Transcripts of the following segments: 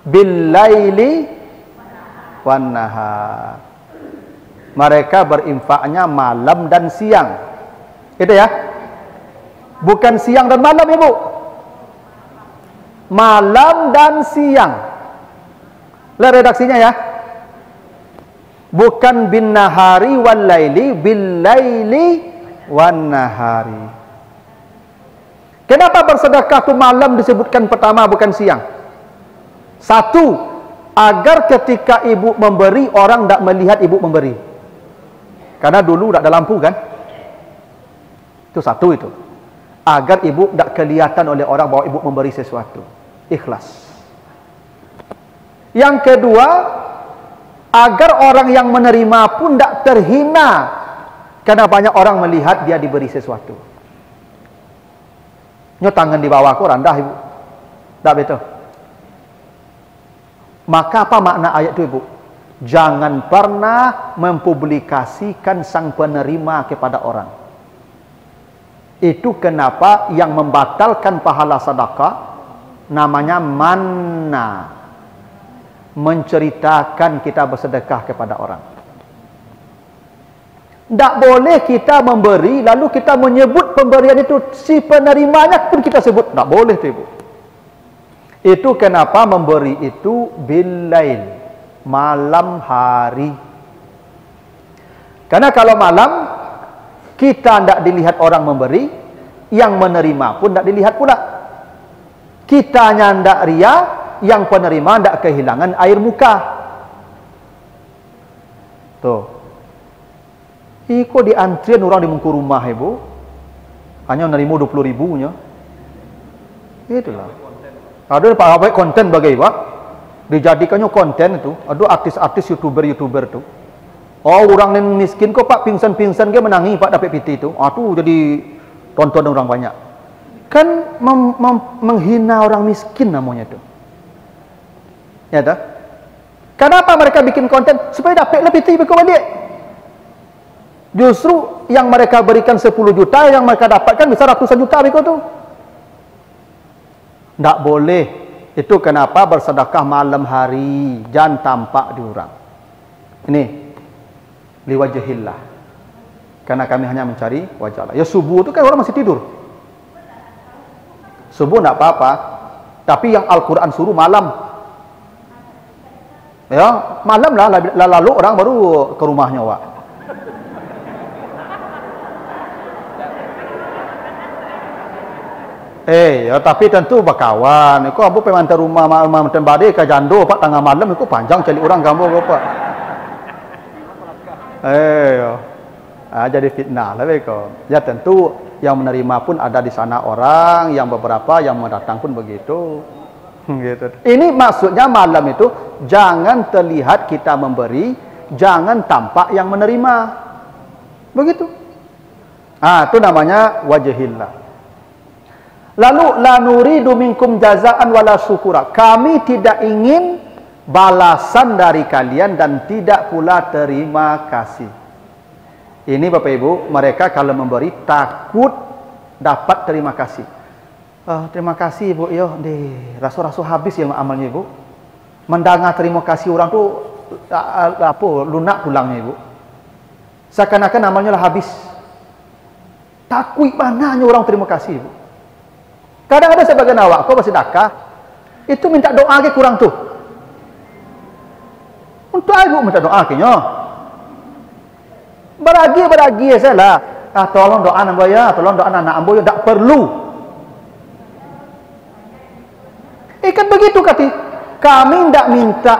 bil-laili wan nahar. Mereka berinfaknya malam dan siang. Itu ya. Bukan siang dan malam, Ibu. Malam dan siang. Lihat redaksinya ya. Bukan bin nahari wal laili, bil laili wan nahari. Kenapa bersedekah itu malam disebutkan pertama bukan siang? Satu, agar ketika ibu memberi orang tidak melihat ibu memberi. Karena dulu tidak ada lampu kan? Itu satu itu. Agar ibu tidak kelihatan oleh orang bahwa ibu memberi sesuatu. Ikhlas. Yang kedua, agar orang yang menerima pun tidak terhina. Karena banyak orang melihat dia diberi sesuatu. Nyo tangan di bawah aku rendah ibu. Tak betul. Maka apa makna ayat itu ibu? Jangan pernah mempublikasikan sang penerima kepada orang. Itu kenapa yang membatalkan pahala sedekah namanya manna. Menceritakan kita bersedekah kepada orang. Tak boleh kita memberi lalu kita menyebut pemberian itu si penerimanya pun kita sebut. Tak boleh tu ibu. Itu kenapa memberi itu bil-lail, malam hari. Karena kalau malam kita tidak dilihat orang memberi, yang menerima pun tidak dilihat pula. Kitanya tidak ria, yang penerima tidak kehilangan air muka. Tuh. Iko di antrian orang di muka rumah ibu. Hanya menerima 20.000 nya. Itulah. Ada pak konten bagai pak. Dijadikannya konten itu. Ada artis-artis youtuber tu. Oh orang yang miskin kok pak pingsan-pingsan dia menangi pak dapat PT itu. Tuh jadi tonton orang banyak. Kan menghina orang miskin namanya itu. Ya tak? Kenapa mereka bikin konten? Supaya dapat lebih tinggi balik. Justru yang mereka berikan 10 juta, yang mereka dapatkan bisa ratusan juta begitu tu. Tak boleh. Itu kenapa bersedekah malam hari, jangan tampak di orang. Ini liwajhillah. Karena kami hanya mencari wajah Allah. Ya subuh tu kan orang masih tidur. Subuh tak apa-apa. Tapi yang Al-Quran suruh malam. Ya, malam lah lalu orang baru ke rumahnya wak. Ya tapi tentu berkawan. Iku ambo pemantar rumah mantan badai ke jando pak tengah malam iku panjang cari orang gambo apa. Jadi fitnah lah beko. Ya tentu yang menerima pun ada di sana orang, yang beberapa yang mendatang pun begitu. Gitu. Ini maksudnya malam itu jangan terlihat kita memberi, jangan tampak yang menerima. Begitu. Itu namanya wajhillah. Lalu la nuridu minkum jazaan wala syukura. Kami tidak ingin balasan dari kalian dan tidak pula terima kasih. Ini Bapak Ibu, mereka kalau memberi takut dapat terima kasih. Terima kasih Ibu, yo deh rasu-rasu habis ya amalnya Ibu. Mendengar terima kasih orang tu lunak pulangnya Ibu. Seakan-akan amalnya lah habis. Takut mananya orang terima kasih Ibu. Kadang ada sebagian awak kau bersedekah itu minta doa ke kurang tu. Untuk ibu minta doa kenya. Beragi salah. Tolong doa ambo ya, tolong doa anak ambo ya, tak perlu. Kan begitu kati. Kami tidak minta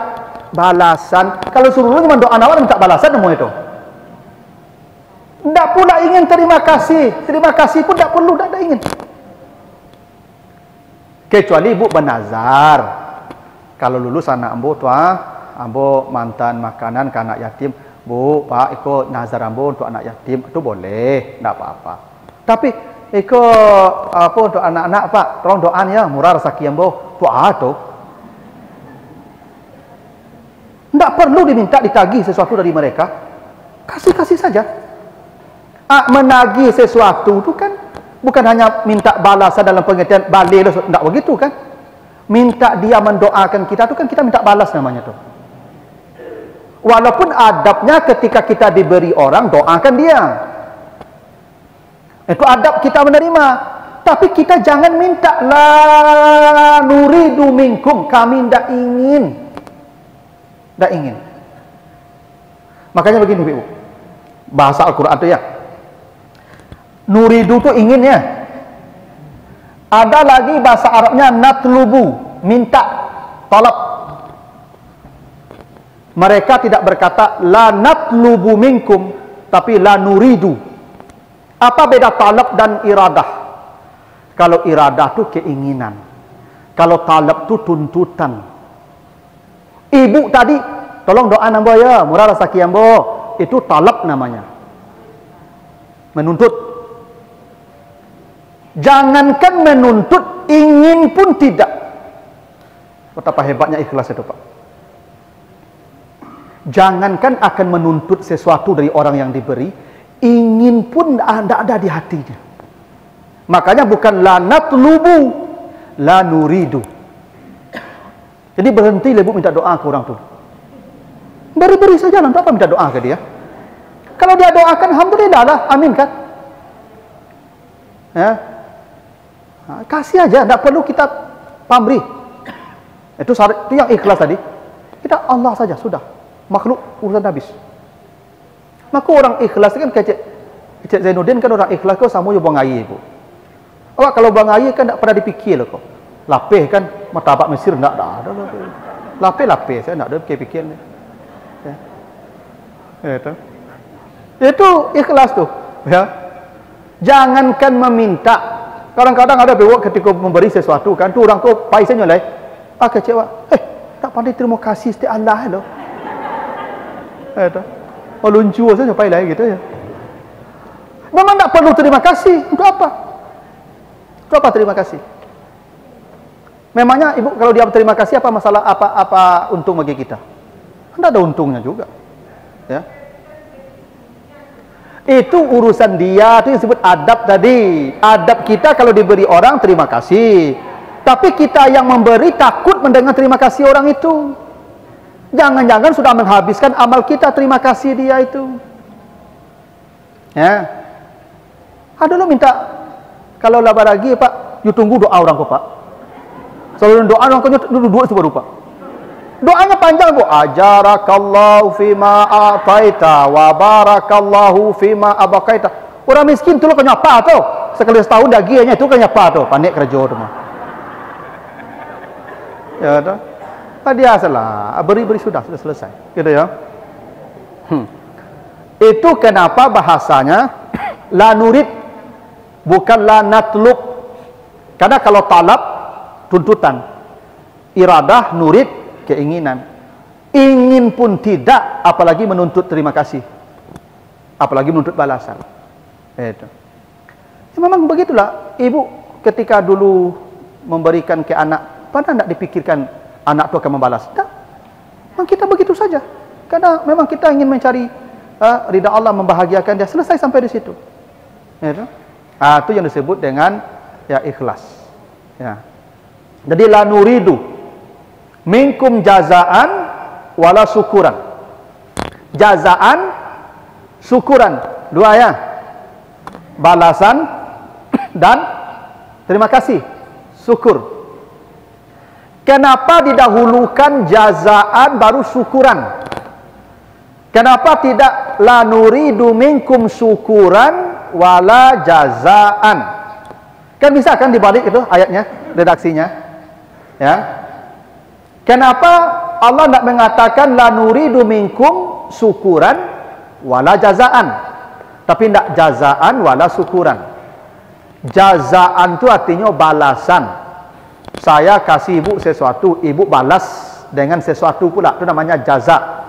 balasan. Kalau suruh cuma doa awak minta balasan semua itu. Tidak pula ingin terima kasih. Terima kasih pun tidak perlu, tidak ingin. Kecuali ibu bernazar. Kalau lulus anak ambo tu ambo mantan makanan ke anak yatim, bu pak ikut nazar ambo untuk anak yatim itu boleh, tidak apa-apa. Tapi ikut apa untuk anak-anak pak, tolong doan ya murah rezeki ambo tu tu. Tidak perlu diminta ditagih sesuatu dari mereka, kasih saja. Menagih sesuatu itu kan bukan hanya minta balasan dalam pengertian balik, tidak begitu kan? Minta dia mendoakan kita itu kan kita minta balas namanya tuh. Walaupun adabnya ketika kita diberi orang, doakan dia. Itu adab kita menerima. Tapi kita jangan minta la nuridu minkum, kami tidak ingin. Tidak ingin. Makanya begini Ibu. Bahasa Al-Qur'an itu ya. Nuridu itu ingin ya. Ada lagi bahasa Arabnya natlubu, minta, talab. Mereka tidak berkata la natlubu minkum, tapi la nuridu. Apa beda talab dan iradah? Kalau iradah itu keinginan. Kalau talab itu tuntutan. Ibu tadi, tolong doa nambo ya, murah rezeki ambo. Itu talab namanya. Menuntut. Jangankan menuntut, ingin pun tidak. Betapa hebatnya ikhlas itu, Pak. Jangankan akan menuntut sesuatu dari orang yang diberi, ingin pun tidak ada di hatinya. Makanya bukan la natlubu, la nuridu. Jadi berhenti Ibu minta doa ke orang tu. Beri-beri saja, untuk apa minta doa ke dia? Kalau dia doakan, alhamdulillah lah, amin kan? Ya. Kasih aja, tidak perlu kita pamrih. Itu yang ikhlas tadi. Kita Allah saja sudah, makhluk urusan habis. Maka orang ikhlas kan kayak Cik Zainuddin kan orang ikhlas kau sama juga bangai Ibu. Awak kalau bangai kan tidak pernah dipikir kau. Lapih kan martabak Mesir tidak ada. Lapih saya tidak ada pikir-pikir ni. Ya. Itu ikhlas tuh. Ya. Jangankan meminta. Kadang-kadang ada bewak ketika memberi sesuatu kan, tu orang tu paisnya nyolai. Kecewa. Tak pandai terima kasih setiap Allah loh. Itu. Oh luncu saja pai lagi gitu ya. Memang tak perlu terima kasih. Untuk apa? Untuk apa terima kasih? Memangnya Ibu kalau dia berterima kasih apa masalah apa untung bagi kita? Tidak ada untungnya juga. Ya. Itu urusan dia, itu yang disebut adab tadi. Adab kita kalau diberi orang terima kasih. Tapi kita yang memberi takut mendengar terima kasih orang itu. Jangan-jangan sudah menghabiskan amal kita terima kasih dia itu. Ya. Ada lo minta kalau laba lagi Pak, you tunggu doa orang kok Pak. Selalu doa orang kau duduk itu baru Pak. Doanya panjang Bu. Ajarakallahu fima ataita wa barakallahu fima abaqaita. Orang miskin tu lo kau nyapa tu. Sekali setahun daginya itu kau nyapa tu. Panik kerja tu mah. Ya dah. Dia salah. Beri-beri sudah selesai. Gitu ya. Itu kenapa bahasanya la nurid bukan la natlub. Karena kalau talab tuntutan, iradah nurid keinginan. Ingin pun tidak, apalagi menuntut terima kasih. Apalagi menuntut balasan. Itu. Ya, memang begitulah. Ibu ketika dulu memberikan ke anak, pernah tidak dipikirkan anak itu akan membalas? Tak. Memang kita begitu saja. Karena memang kita ingin mencari ridha Allah, membahagiakan dia. Selesai sampai di situ. Itu. Itu yang disebut dengan ya ikhlas. Ya. Jadi la nuridu minkum jazaan wala syukuran. Jazaan, syukuran. Dua ya. Balasan dan terima kasih. Syukur. Kenapa didahulukan jazaan baru syukuran? Kenapa tidak la nuridu minkum syukuran wala jazaan? Kan bisa kan dibalik itu ayatnya, redaksinya. Ya. Kenapa Allah tidak mengatakan la nuridu minkum syukuran wala jazaan, tapi tidak jazaan wala syukuran? Jazaan itu artinya balasan. Saya kasih ibu sesuatu, ibu balas dengan sesuatu pula, itu namanya jaza.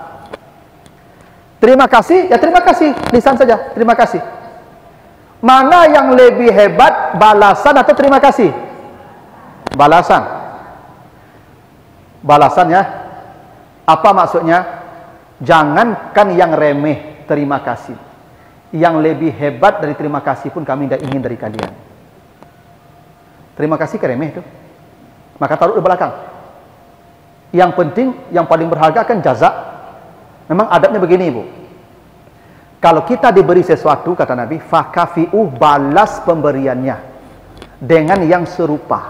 Terima kasih, ya terima kasih, lisan saja, terima kasih. Mana yang lebih hebat, balasan atau terima kasih? Balasan. Balasannya apa maksudnya? Jangankan yang remeh terima kasih, yang lebih hebat dari terima kasih pun kami tidak ingin dari kalian. Terima kasih ke remeh itu. maka taruh di belakang. Yang penting, yang paling berharga kan jaza. Memang adabnya begini, Ibu. Kalau kita diberi sesuatu, kata Nabi, fakafi'u, balas pemberiannya dengan yang serupa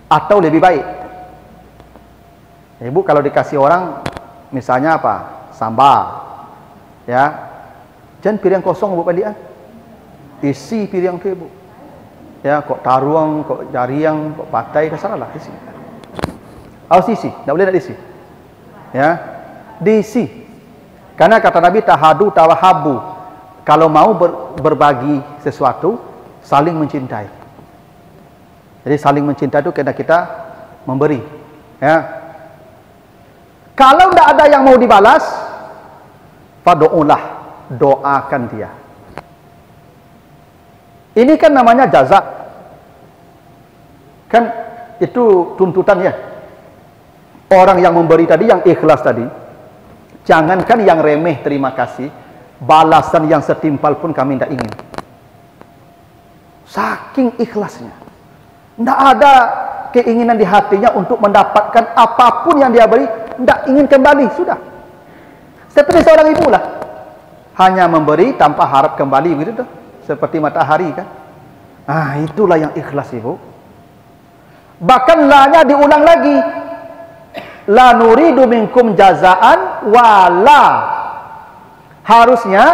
atau lebih baik. Ibu kalau dikasih orang, misalnya apa? Sambal, ya, jangan piring kosong, Ibu balik, isi piring tu, Ibu. Ya, kok taruang, kok jariang, kok patai, terserah lah, isi. Harus isi, tak boleh tak diisi. Ya, diisi. Karena kata Nabi, tahadu tawahabu. Kalau mau berbagi sesuatu, saling mencintai. Jadi saling mencintai itu kena kita memberi. Ya. Kalau tidak ada yang mau dibalas, fadu'ulah, doakan dia. Ini kan namanya jaza. Kan itu tuntutan ya. Orang yang memberi tadi, yang ikhlas tadi, jangankan yang remeh terima kasih, balasan yang setimpal pun kami tidak ingin. Saking ikhlasnya. Tidak ada keinginan di hatinya untuk mendapatkan apapun yang dia beri, tidak ingin kembali, sudah. Seperti seorang ibu lah. Hanya memberi tanpa harap kembali, begitu tuh. Seperti matahari kan. Ah, itulah yang ikhlas, Ibu. Bahkan la-nya diulang lagi. La nuridu minkum jazaan wala. Harusnya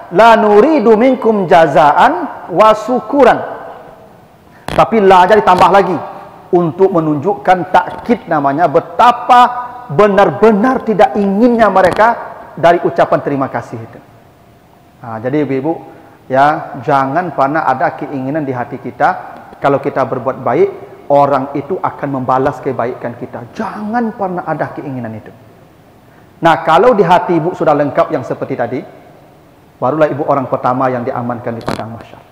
la nuridu minkum jazaan wa syukuran. Tapi la-nya ditambah lagi untuk menunjukkan takkid, namanya betapa benar-benar tidak inginnya mereka dari ucapan terima kasih itu. Nah, jadi ibu-ibu, ya, jangan pernah ada keinginan di hati kita kalau kita berbuat baik, orang itu akan membalas kebaikan kita. Jangan pernah ada keinginan itu. Nah, kalau di hati ibu sudah lengkap yang seperti tadi, barulah ibu orang pertama yang diamankan di padang mahsyar.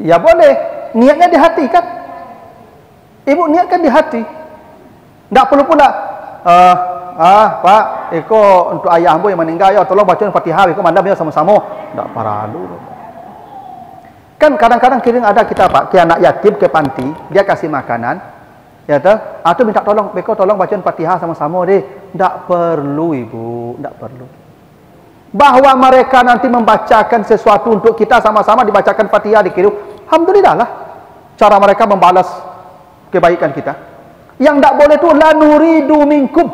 Ya boleh, niatnya di hati kan? Ibu niatkan di hati. Tak perlu pula Pak, iko untuk ayah ambo yang meninggal, ya tolong bacain Fatihah, iko mandam ya sama-sama. Tak perlu. Kan kadang-kadang kirim ada kita, Pak, ke anak yatim, ke panti, dia kasih makanan, ya toh, atau minta tolong, iko tolong bacain Fatihah sama-sama deh. Tak perlu, Ibu, tak perlu. Bahwa mereka nanti membacakan sesuatu untuk kita sama-sama, dibacakan Fatihah, dikirim, alhamdulillah lah. Cara mereka membalas kebaikan kita. Yang tidak boleh itu la nuridu minkum.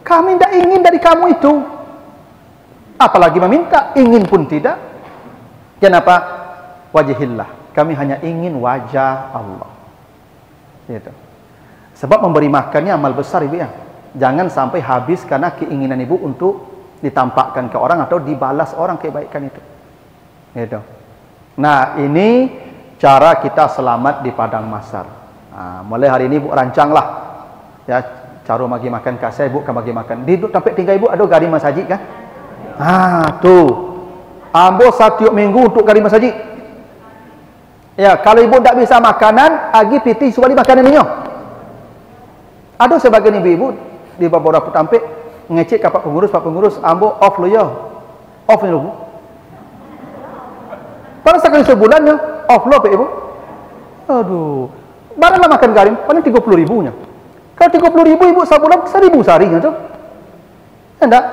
Kami tidak ingin dari kamu itu. Apalagi meminta, ingin pun tidak. Kenapa? Wajhillah. Kami hanya ingin wajah Allah. Gitu. Sebab memberi makannya amal besar, Ibu ya. Jangan sampai habis karena keinginan Ibu untuk ditampakkan ke orang atau dibalas orang kebaikan itu. Gitu. Nah, ini cara kita selamat di padang mahsyar. Nah, mulai hari ini Ibu rancanglah, ya, cara bagi makan kasih Ibu, kan bagi makan. Di tempat tinggal Ibu ada gari masjid kan? Tuh. Ambo setiap minggu untuk gari masjid. Ya, kalau Ibu tidak bisa makanan, agi piti suali makanan ini. Ada sebagian ibu-ibu di beberapa tempat ngecek ke Pak Pengurus, ambo off lo ya. Off ni lo. Pada sekali sebulan ya, off lo Pak Ibu. Aduh. Baranglah makan garim, paling 30.000-nya. Kalau 30.000 Ibu sebulan 1.000 seharinya tu. Enggak.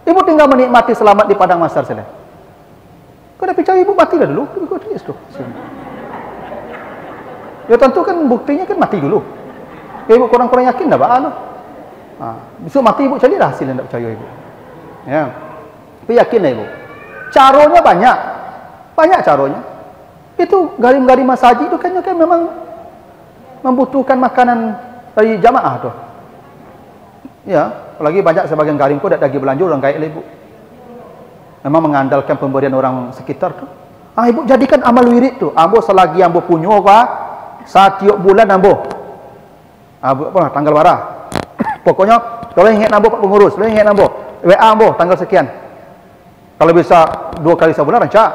Ibu tinggal menikmati selamat di padang mahsyar saja. Kau dah percaya Ibu matilah dulu. Kau tulis tu. Ya tentu kan buktinya kan mati dulu. Ibu kurang-kurang yakin dah baal. Besok mati Ibu carilah hasil yang tak percaya Ibu. Ya. Tapi yakinlah Ibu. Caranya banyak. Banyak caranya. Itu garim-garim masjid itu kan memang membutuhkan makanan dari jamaah tu. Ya, apalagi banyak sebagian garim pun tak lagi berlanjur orang kaya Ibu. Memang mengandalkan pemberian orang sekitar tu. Ibu jadikan amal wirid tu. Ambo selagi ambo punya setiap bulan ambo. Apa tanggal berapa? Pokoknya kalau ingat ambo Pak Pengurus, kalau ingat ambo WA ambo tanggal sekian. Kalau bisa 2 kali sebulan rancak,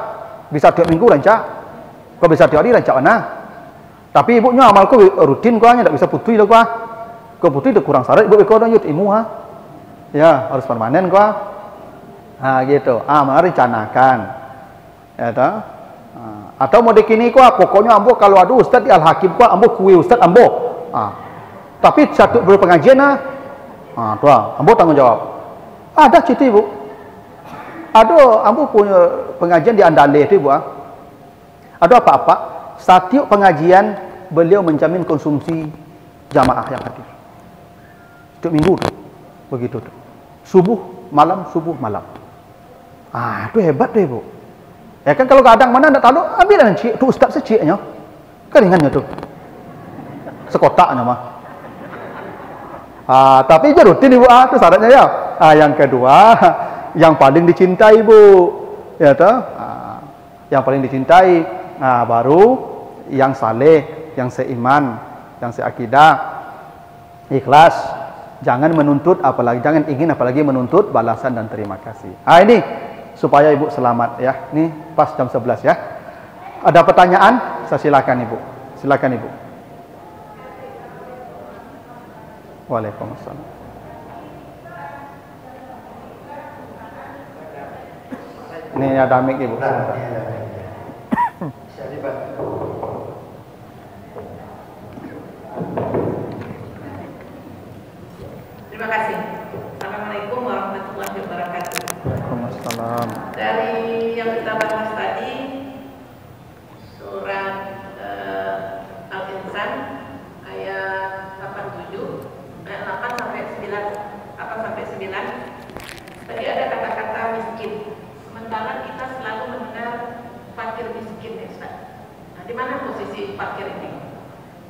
bisa tiap minggu rancak. Kalau bisa tiap hari rancak mana? Tapi ibunya amalku rutin kau hanya tak bisa putih lah kau. Kau putih tu kurang syarat ibu kau dah yut imu ha. Ya, harus permanen kau. Gitu. Rencanakan. Ya dah. Atau mau dikini ku pokoknya ambo kalau ada ustaz di Al-Hakim ku ambo kuwi ustaz ambo. Tapi satu berpengajian tuh ambo tanggung jawab. Ada cerita Ibu. Ada ambo punya pengajian di Andale itu Ibu. Ada apa-apa? Setiap pengajian beliau menjamin konsumsi jamaah yang hadir. Setiap minggu tuh. Begitu tuh. Subuh, malam, subuh, malam. Itu hebat tuh Ibu. Ya kan kalau kadang mana nak tahu ambil cik tu ustaz seciknya. Keringannya tuh. Sekotaknya mah. Tapi je rutin Ibu itu syaratnya ya. Yang kedua, yang paling dicintai Ibu. Ya toh? Yang paling dicintai. Baru yang saleh, yang seiman, yang seakidah, ikhlas. Jangan menuntut apalagi jangan ingin apalagi menuntut balasan dan terima kasih. Ini supaya Ibu selamat ya. Ini pas jam 11 ya. Ada pertanyaan? Saya silakan Ibu. Silakan Ibu. Waalaikumsalam. Ini ada mic Ibu. Terima kasih. Assalamualaikum warahmatullahi wabarakatuh. Waalaikumsalam. Dari yang kita bahas tadi, surat Al-Insan ayat 87, ayat 8 sampai 9, 8 sampai 9. Tadi ada kata-kata miskin. Sementara kita selalu mendengar fakir miskin, ya Ustaz. Nah, di mana posisi fakir ini?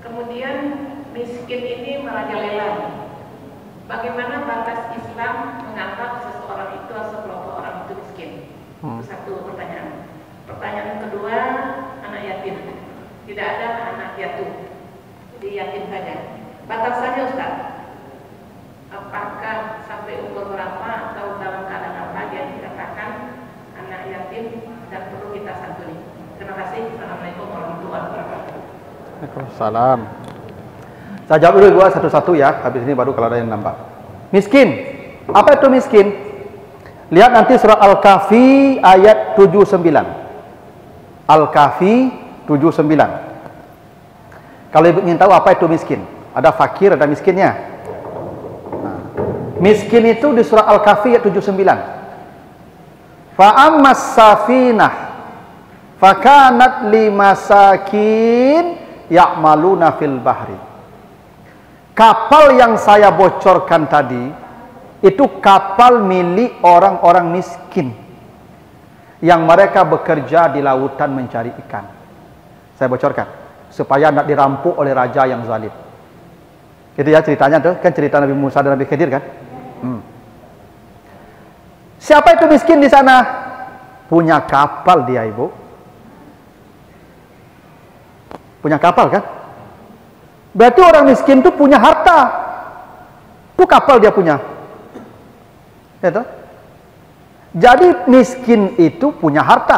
Kemudian miskin ini merajalela. Bagaimana batas Islam menganggap seseorang itu atau sekelompok orang itu miskin? Itu satu pertanyaan. Pertanyaan kedua, anak yatim. Tidak ada anak yatim, jadi yatim saja. Batasannya Ustaz, apakah sampai umur berapa atau dalam keadaan apa yang dikatakan anak yatim dan perlu kita santuni? Terima kasih. Assalamualaikum warahmatullahi wabarakatuh. Waalaikumsalam. Saya jawab dulu gua satu-satu ya, habis ini baru kalau ada yang nambah. Miskin. Apa itu miskin? Lihat nanti surah Al-Kahfi ayat 79. Al-Kahfi 79. Kalau Ibu ingin tahu apa itu miskin, ada fakir, ada miskinnya. Miskin itu di surah Al-Kahfi ayat 79. Fa'ammas safinah fakanat limasakin ya'maluna fil bahri. Kapal yang saya bocorkan tadi itu kapal milik orang-orang miskin yang mereka bekerja di lautan mencari ikan. Saya bocorkan supaya tidak dirampok oleh raja yang zalim. Itu ya ceritanya tuh, kan cerita Nabi Musa dan Nabi Khidir kan. Siapa itu miskin di sana? Punya kapal dia Ibu. Punya kapal kan? Berarti orang miskin itu punya harta. Itu kapal dia punya. Ya toh? Jadi miskin itu punya harta.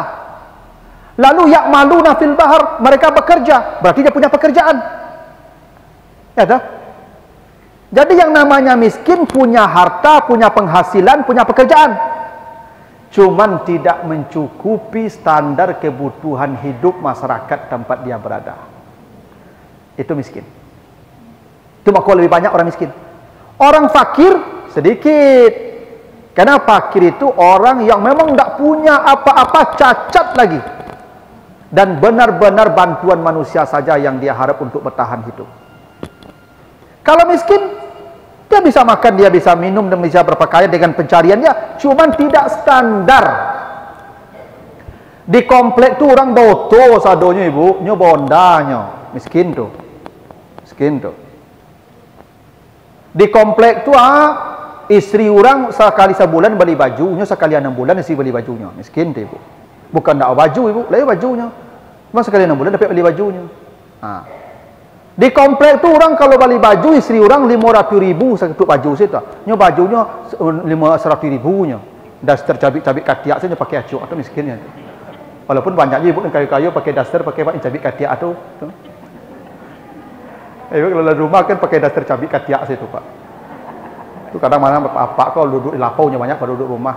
Lalu ya'maluna fil bahar, mereka bekerja, berarti dia punya pekerjaan. Ya toh? Jadi yang namanya miskin punya harta, punya penghasilan, punya pekerjaan. Cuman tidak mencukupi standar kebutuhan hidup masyarakat tempat dia berada. Itu miskin. Itu makhluk lebih banyak orang miskin. Orang fakir sedikit. Karena fakir itu orang yang memang tidak punya apa-apa, cacat lagi. Dan benar-benar bantuan manusia saja yang dia harap untuk bertahan hidup. Kalau miskin, dia bisa makan, dia bisa minum, dan bisa berpakaian dengan pencariannya, cuman tidak standar. Di komplek tu orang boto sadonya Ibu, nyo bondanya, miskin tu. Miskin tu. Di komplek tu istri orang sekali sebulan beli bajunya, sekali 6 bulan istri beli bajunya. Miskin tu Ibu. Bukan tak baju Ibu, lain bajunya. Cuma sekali 6 bulan dapat beli bajunya. Di komplek tu orang kalau beli baju istri orang 500.000 satu baju situ. Nyo bajunya 100.000-nya. Daster cabik-cabik katiak saja pakai acuh atau miskinnya. Walaupun banyak je Ibu kayu-kayu pakai daster, pakai cabik katiak tu. Ibu kalau di rumah kan pakai daster cabik katiak situ Pak. Tu kadang mana bapak kau duduk di lapaunya banyak pada duduk rumah.